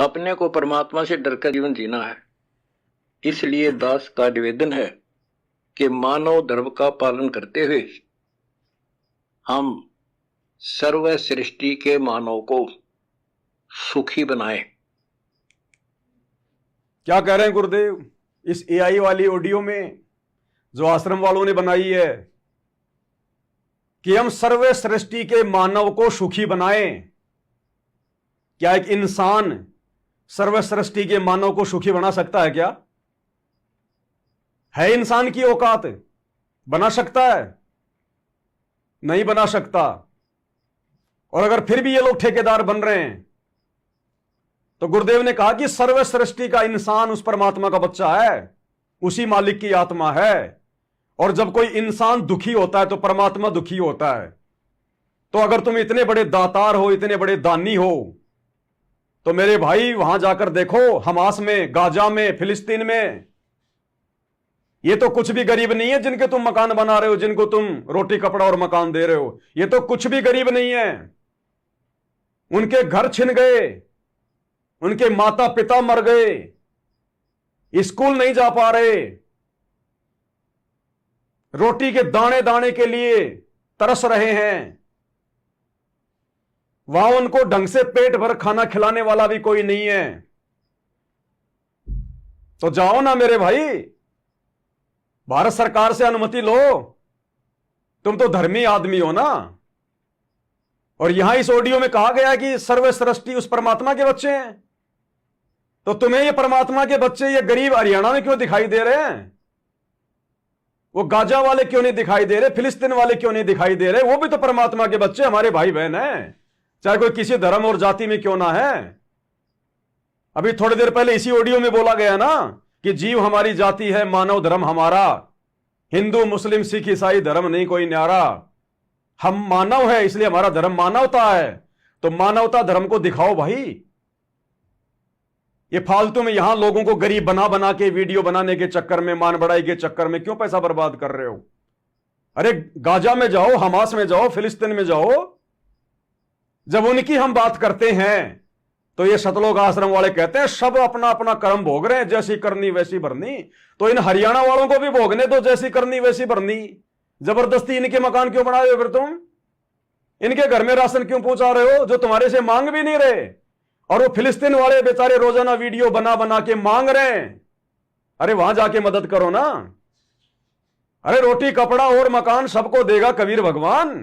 अपने को परमात्मा से डरकर जीवन जीना है। इसलिए दास का निवेदन है कि मानव धर्म का पालन करते हुए हम सर्व सृष्टि के मानव को सुखी बनाएं। क्या कह रहे हैं गुरुदेव इस एआई वाली ऑडियो में जो आश्रम वालों ने बनाई है कि हम सर्व सृष्टि के मानव को सुखी बनाएं? क्या एक इंसान सर्व सृष्टि के मानव को सुखी बना सकता है? क्या है इंसान की औकात? बना सकता है? नहीं बना सकता। और अगर फिर भी ये लोग ठेकेदार बन रहे हैं तो गुरुदेव ने कहा कि सर्व सृष्टि का इंसान उस परमात्मा का बच्चा है, उसी मालिक की आत्मा है। और जब कोई इंसान दुखी होता है तो परमात्मा दुखी होता है। तो अगर तुम इतने बड़े दातार हो, इतने बड़े दानी हो, तो मेरे भाई वहां जाकर देखो, हमास में, गाजा में, फिलिस्तीन में, ये तो कुछ भी गरीब नहीं है जिनके तुम मकान बना रहे हो, जिनको तुम रोटी कपड़ा और मकान दे रहे हो। ये तो कुछ भी गरीब नहीं है। उनके घर छिन गए, उनके माता पिता मर गए, स्कूल नहीं जा पा रहे, रोटी के दाने दाने के लिए तरस रहे हैं। वहां उनको ढंग से पेट भर खाना खिलाने वाला भी कोई नहीं है। तो जाओ ना मेरे भाई, भारत सरकार से अनुमति लो। तुम तो धर्मी आदमी हो ना। और यहां इस ऑडियो में कहा गया कि सर्व सृष्टि उस परमात्मा के बच्चे हैं। तो तुम्हें ये परमात्मा के बच्चे ये गरीब हरियाणा में क्यों दिखाई दे रहे हैं? वो गाजा वाले क्यों नहीं दिखाई दे रहे? फिलिस्तीन वाले क्यों नहीं दिखाई दे रहे? वो भी तो परमात्मा के बच्चे, हमारे भाई बहन हैं, चाहे कोई किसी धर्म और जाति में क्यों ना है। अभी थोड़ी देर पहले इसी ऑडियो में बोला गया ना कि जीव हमारी जाति है, मानव धर्म हमारा, हिंदू मुस्लिम सिख ईसाई धर्म नहीं कोई न्यारा। हम मानव है इसलिए हमारा धर्म मानवता है। तो मानवता धर्म को दिखाओ भाई। ये फालतू में यहां लोगों को गरीब बना बना के वीडियो बनाने के चक्कर में, मान बढ़ाई के चक्कर में क्यों पैसा बर्बाद कर रहे हो? अरे गाजा में जाओ, हमास में जाओ, फिलिस्तीन में जाओ। जब उनकी हम बात करते हैं तो ये सतलोक आश्रम वाले कहते हैं सब अपना अपना कर्म भोग रहे हैं, जैसी करनी वैसी भरनी। तो इन हरियाणा वालों को भी भोगने दो, जैसी करनी वैसी भरनी। जबरदस्ती इनके मकान क्यों बना रहे हो? फिर तुम इनके घर में राशन क्यों पहुंचा रहे हो जो तुम्हारे से मांग भी नहीं रहे? और वो फिलिस्तीन वाले बेचारे रोजाना वीडियो बना बना के मांग रहे हैं। अरे वहां जाके मदद करो ना। अरे रोटी कपड़ा और मकान सबको देगा कबीर भगवान।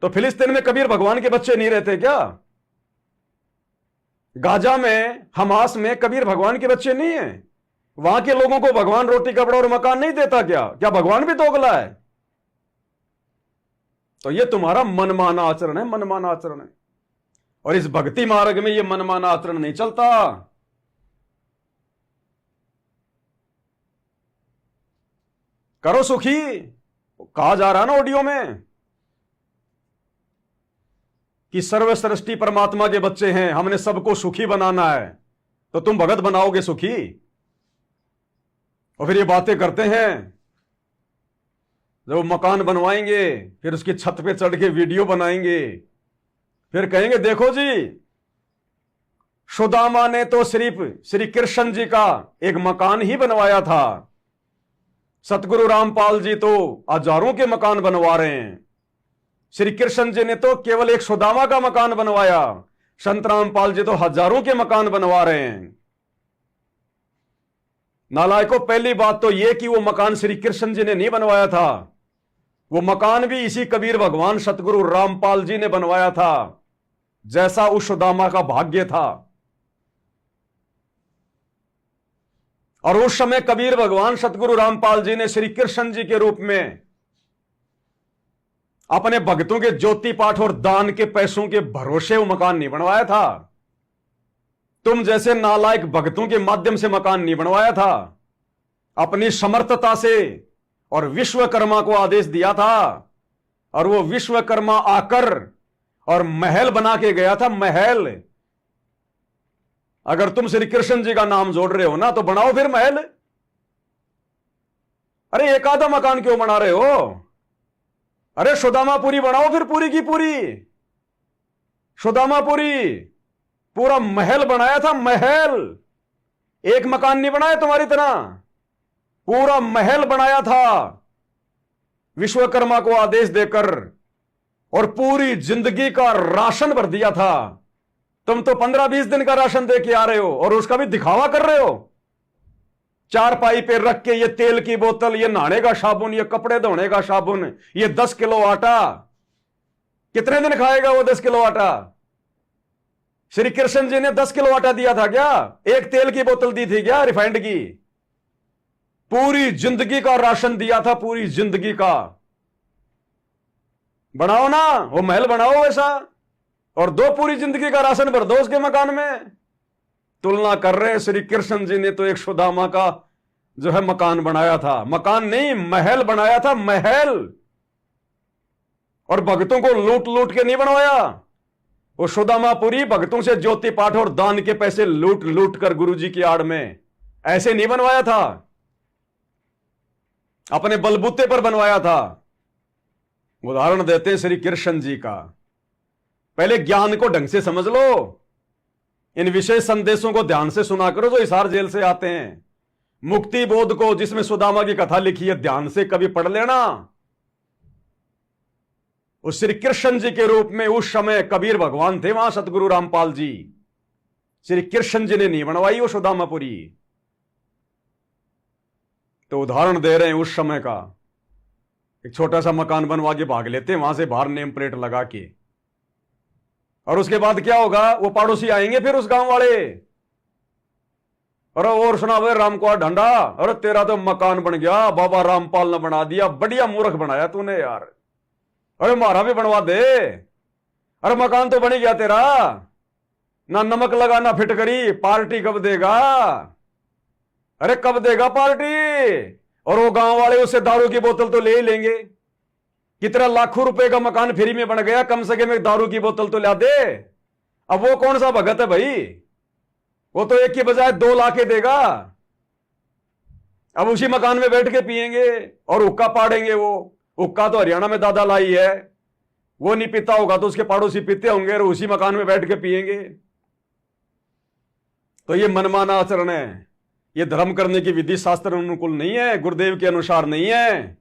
तो फिलिस्तीन में कबीर भगवान के बच्चे नहीं रहते क्या? गाजा में, हमास में कबीर भगवान के बच्चे नहीं है? वहां के लोगों को भगवान रोटी कपड़ा और मकान नहीं देता क्या? क्या भगवान भी दोगला है? तो ये तुम्हारा मनमाना आचरण है, मनमाना आचरण है। और इस भक्ति मार्ग में ये मनमाना आचरण नहीं चलता। करो सुखी, कहा जा रहा ना ऑडियो में कि सर्व सृष्टि परमात्मा के बच्चे हैं, हमने सबको सुखी बनाना है। तो तुम भगत बनाओगे सुखी? और फिर ये बातें करते हैं, जब मकान बनवाएंगे फिर उसकी छत पे चढ़ के वीडियो बनाएंगे, फिर कहेंगे देखो जी सुदामा ने तो सिर्फ श्री कृष्ण जी का एक मकान ही बनवाया था, सतगुरु रामपाल जी तो हजारों के मकान बनवा रहे हैं। श्री कृष्ण जी ने तो केवल एक सुदामा का मकान बनवाया, संत रामपाल जी तो हजारों के मकान बनवा रहे हैं। नालायकों, पहली बात तो यह कि वो मकान श्री कृष्ण जी ने नहीं बनवाया था, वो मकान भी इसी कबीर भगवान सतगुरु रामपाल जी ने बनवाया था, जैसा उस सुदामा का भाग्य था। और उस समय कबीर भगवान सतगुरु रामपाल जी ने श्री कृष्ण जी के रूप में अपने भक्तों के ज्योति पाठ और दान के पैसों के भरोसे वो मकान नहीं बनवाया था। तुम जैसे नालायक भक्तों के माध्यम से मकान नहीं बनवाया था, अपनी समर्थता से और विश्वकर्मा को आदेश दिया था। और वो विश्वकर्मा आकर और महल बना के गया था, महल। अगर तुम श्री कृष्ण जी का नाम जोड़ रहे हो ना तो बनाओ फिर महल। अरे एक आधा मकान क्यों बना रहे हो? अरे सुदामापुरी बनाओ फिर, पूरी की पूरी सुदामापुरी। पूरा महल बनाया था, महल। एक मकान नहीं बनाया तुम्हारी तरह, पूरा महल बनाया था विश्वकर्मा को आदेश देकर, और पूरी जिंदगी का राशन भर दिया था। तुम तो 15-20 दिन का राशन दे के आ रहे हो और उसका भी दिखावा कर रहे हो। चारपाई पे रख के ये तेल की बोतल, ये नहाने का साबुन, ये कपड़े धोने का साबुन, ये 10 किलो आटा, कितने दिन खाएगा वो 10 किलो आटा? श्री कृष्ण जी ने 10 किलो आटा दिया था क्या? एक तेल की बोतल दी थी क्या रिफाइंड की? पूरी जिंदगी का राशन दिया था, पूरी जिंदगी का। बनाओ ना वो महल, बनाओ वैसा, और दो पूरी जिंदगी का राशन भर दो उसके मकान में। तुलना कर रहे हैं, श्री कृष्ण जी ने तो एक सुदामा का जो है मकान बनाया था, मकान नहीं महल बनाया था, महल। और भक्तों को लूट लूट के नहीं बनवाया। वो सुदामापुरी भक्तों से ज्योति पाठ और दान के पैसे लूट लूट कर गुरु जी की आड़ में ऐसे नहीं बनवाया था, अपने बलबूते पर बनवाया था। उदाहरण देते हैं श्री कृष्ण जी का। पहले ज्ञान को ढंग से समझ लो, इन विशेष संदेशों को ध्यान से सुना करो जो हिसार जेल से आते हैं। मुक्ति बोध को, जिसमें सुदामा की कथा लिखी है, ध्यान से कभी पढ़ लेना। उस श्री कृष्ण जी के रूप में उस समय कबीर भगवान थे वहां, सतगुरु रामपाल जी। श्री कृष्ण जी ने नहीं बनवाई वो सुदामापुरी। तो उदाहरण दे रहे हैं उस समय का। एक छोटा सा मकान बनवा के भाग लेते हैं वहां से, बाहर नेम प्लेट लगा के, और उसके बाद क्या होगा? वो पड़ोसी आएंगे फिर उस गांव वाले, अरे और सुना भाई राम कुमार ढंडा, अरे तेरा तो मकान बन गया, बाबा रामपाल ने बना दिया, बढ़िया मूर्ख बनाया तूने यार, अरे हमारा भी बनवा दे, अरे मकान तो बन गया तेरा, ना नमक लगा ना फिटकरी, पार्टी कब देगा? अरे कब देगा पार्टी? और वो गांव वाले उससे दारू की बोतल तो ले ही लेंगे। कितना लाखों रुपए का मकान फ्री में बन गया, कम से कम एक दारू की बोतल तो ला दे। अब वो कौन सा भगत है भाई? वो तो एक की बजाय 2 लाख देगा। अब उसी मकान में बैठ के पिएंगे और हुक्का पाड़ेंगे। वो हुक्का तो हरियाणा में दादा लाई है, वो नहीं पीता होगा तो उसके पड़ोसी पीते होंगे और उसी मकान में बैठ के पिएंगे। तो ये मनमाना आचरण है, ये धर्म करने की विधि शास्त्र अनुकूल नहीं है, गुरुदेव के अनुसार नहीं है।